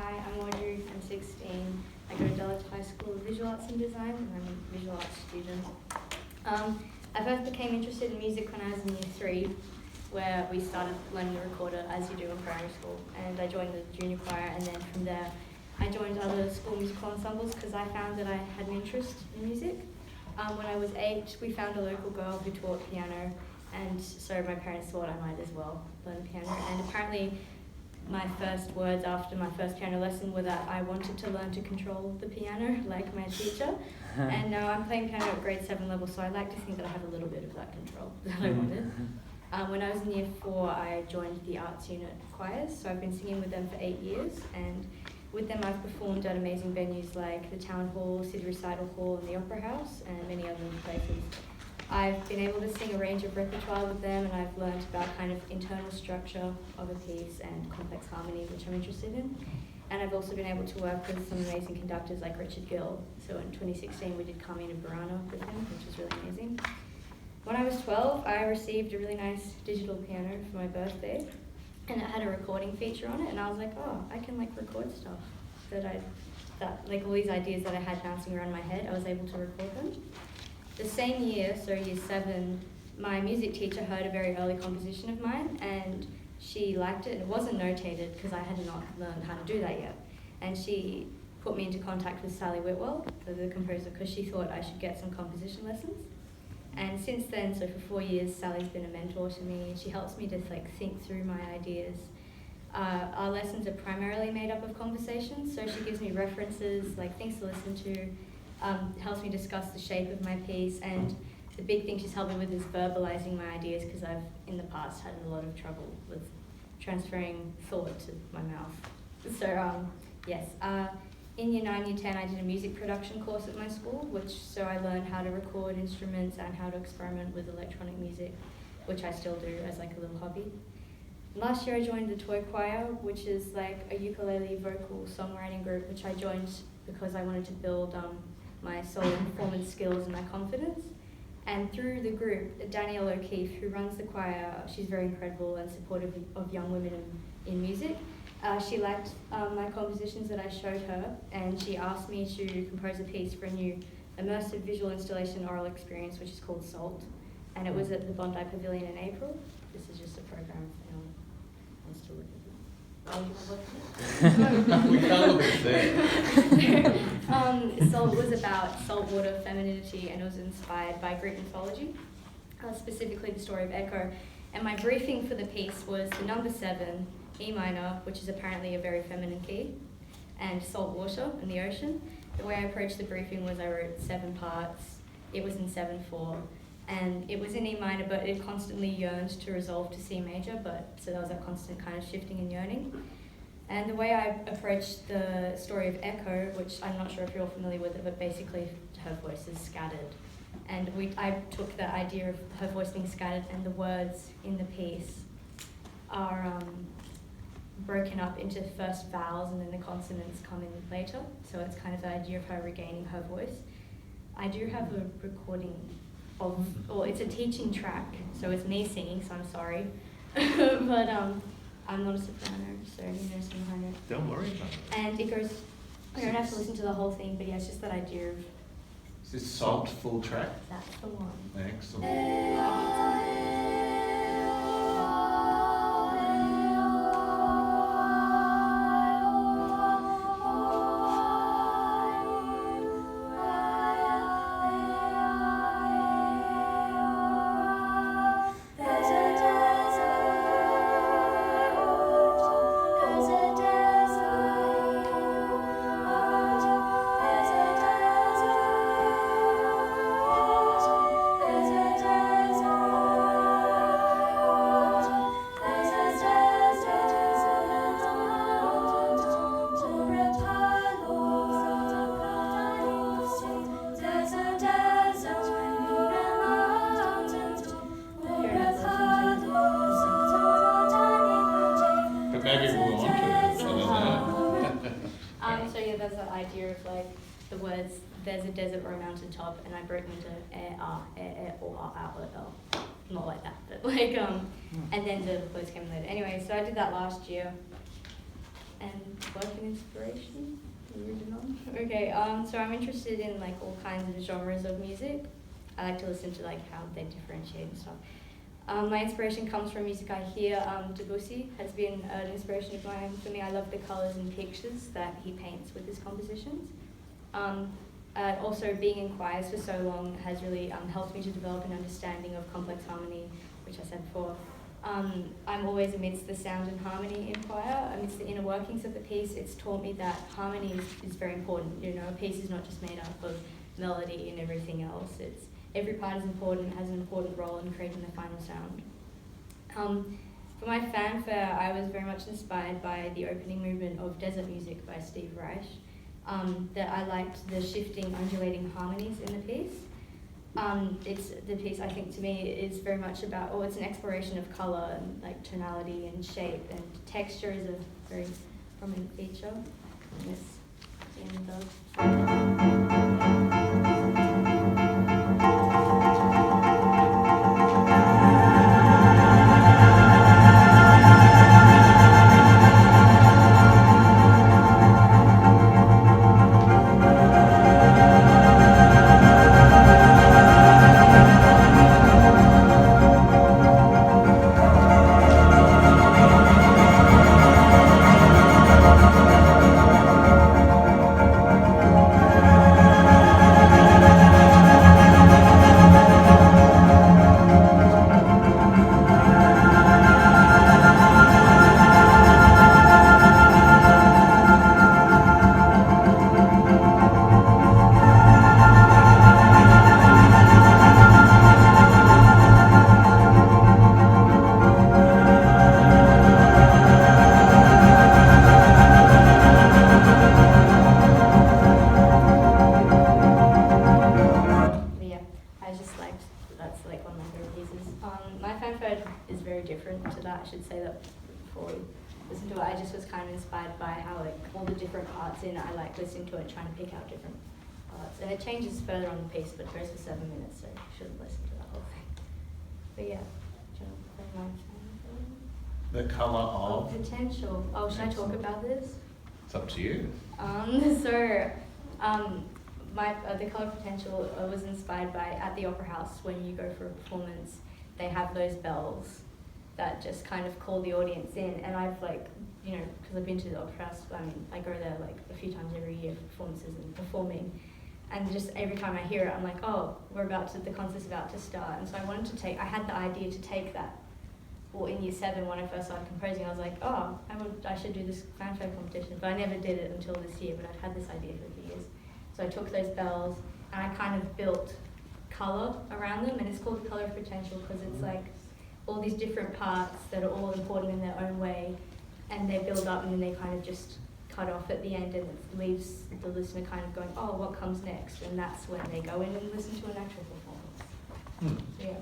Hi, I'm Audrey, I'm 16. I go to Dulwich High School of Visual Arts and Design, and I'm a visual arts student. I first became interested in music when I was in year 3, where we started learning the recorder as you do in primary school. And I joined the junior choir, and then from there I joined other school musical ensembles because I found that I had an interest in music. When I was 8, we found a local girl who taught piano, and so my parents thought I might as well learn piano. And apparently my first words after my first piano lesson were that I wanted to learn to control the piano like my teacher. And now I'm playing piano at grade 7 level, so I like to think that I have a little bit of that control that I wanted. When I was in year 4, I joined the arts unit choirs, so I've been singing with them for 8 years, and with them I've performed at amazing venues like the Town Hall, City Recital Hall and the Opera House, and many other places. I've been able to sing a range of repertoire with them, and I've learned about kind of internal structure of a piece and complex harmony, which I'm interested in. And I've also been able to work with some amazing conductors like Richard Gill. So in 2016 we did Carmina Burana with him, which was really amazing. When I was 12, I received a really nice digital piano for my birthday, and it had a recording feature on it, and I was like, oh, I can like record stuff that like all these ideas that I had bouncing around my head, I was able to record them. The same year, so year 7, my music teacher heard a very early composition of mine, and she liked it. It wasn't notated because I had not learned how to do that yet. And she put me into contact with Sally Whitwell, the composer, because she thought I should get some composition lessons. And since then, so for 4 years, Sally's been a mentor to me. She helps me to like think through my ideas. Our lessons are primarily made up of conversations, so she gives me references, like things to listen to, helps me discuss the shape of my piece, and the big thing she's helped me with is verbalizing my ideas, because I've in the past had a lot of trouble with transferring thought to my mouth. So yes, in year 9, year 10 I did a music production course at my school, so I learned how to record instruments and how to experiment with electronic music, which I still do as like a little hobby. Last year I joined the Toy Choir, which is like a ukulele vocal songwriting group, which I joined because I wanted to build my solo performance skills and my confidence. And through the group, Danielle O'Keefe, who runs the choir, she's very incredible and supportive of young women in music. She liked my compositions that I showed her, and she asked me to compose a piece for a new immersive visual installation oral experience, which is called SALT. And it was at the Bondi Pavilion in April. This is just a program if anyone wants to look at it. We can't look at that. SALT was about saltwater femininity, and it was inspired by Greek mythology, specifically the story of Echo. And my briefing for the piece was the number 7, E minor, which is apparently a very feminine key, and salt water in the ocean. The way I approached the briefing was I wrote 7 parts. It was in 7/4, and it was in E minor, but it constantly yearned to resolve to C major, so there was that constant kind of shifting and yearning. And the way I approached the story of Echo, which I'm not sure if you're familiar with it, but basically her voice is scattered. And I took the idea of her voice being scattered, and the words in the piece are broken up into first vowels, and then the consonants come in later. So it's kind of the idea of her regaining her voice. I do have a recording it's a teaching track, so it's me singing, so I'm sorry. But I'm not a soprano, so you know, sing behind it. Don't worry about it. And it goes, I don't have to listen to the whole thing, but yeah, it's just that idea of... Is this SALT full track? That's the one. Excellent. Maybe we'll want to. So yeah, there's the idea of like the words, there's a desert or a mountain top, and I broke them into or not like that, but like and then the words came later. Anyway, so I did that last year. and work and inspiration. Original. Okay, so I'm interested in like all kinds of genres of music. I like to listen to like how they differentiate and stuff. My inspiration comes from music I hear. Debussy has been an inspiration of mine for me. I love the colours and pictures that he paints with his compositions. Also, being in choirs for so long has really helped me to develop an understanding of complex harmony, which I said before. I'm always amidst the sound and harmony in choir, amidst the inner workings of the piece. It's taught me that harmony is very important. You know, a piece is not just made up of melody and everything else. Every part is important, has an important role in creating the final sound. For my fanfare, I was very much inspired by the opening movement of Desert Music by Steve Reich. That I liked the shifting, undulating harmonies in the piece. The piece, I think, to me, is very much about, it's an exploration of colour and like tonality and shape, and texture is a very prominent feature in this. I should say that before we listen to it. I just was kind of inspired by how like all the different parts in it, I like listening to it, trying to pick out different parts. And it changes further on the piece, but it goes for 7 minutes, so you shouldn't listen to that whole thing. But yeah, do you want to play my The colour of? Potential. Oh, should I talk about this? It's up to you. The colour potential was inspired by, at the Opera House, when you go for a performance, they have those bells that just kind of call the audience in. And I've like, you know, because I've been to the Opera House, I mean, I go there like a few times every year for performances and performing. And just every time I hear it, I'm like, oh, the concert's about to start. And so I had the idea to take that. Well, in year 7, when I first started composing, I was like, oh, I should do this fanfare competition. But I never did it until this year, but I'd had this idea for a few years. So I took those bells and I kind of built colour around them, and it's called colour of potential because it's like all these different parts that are all important in their own way, and they build up and then they kind of just cut off at the end, and it leaves the listener kind of going, oh, what comes next? And that's when they go in and listen to an actual performance. So, yeah.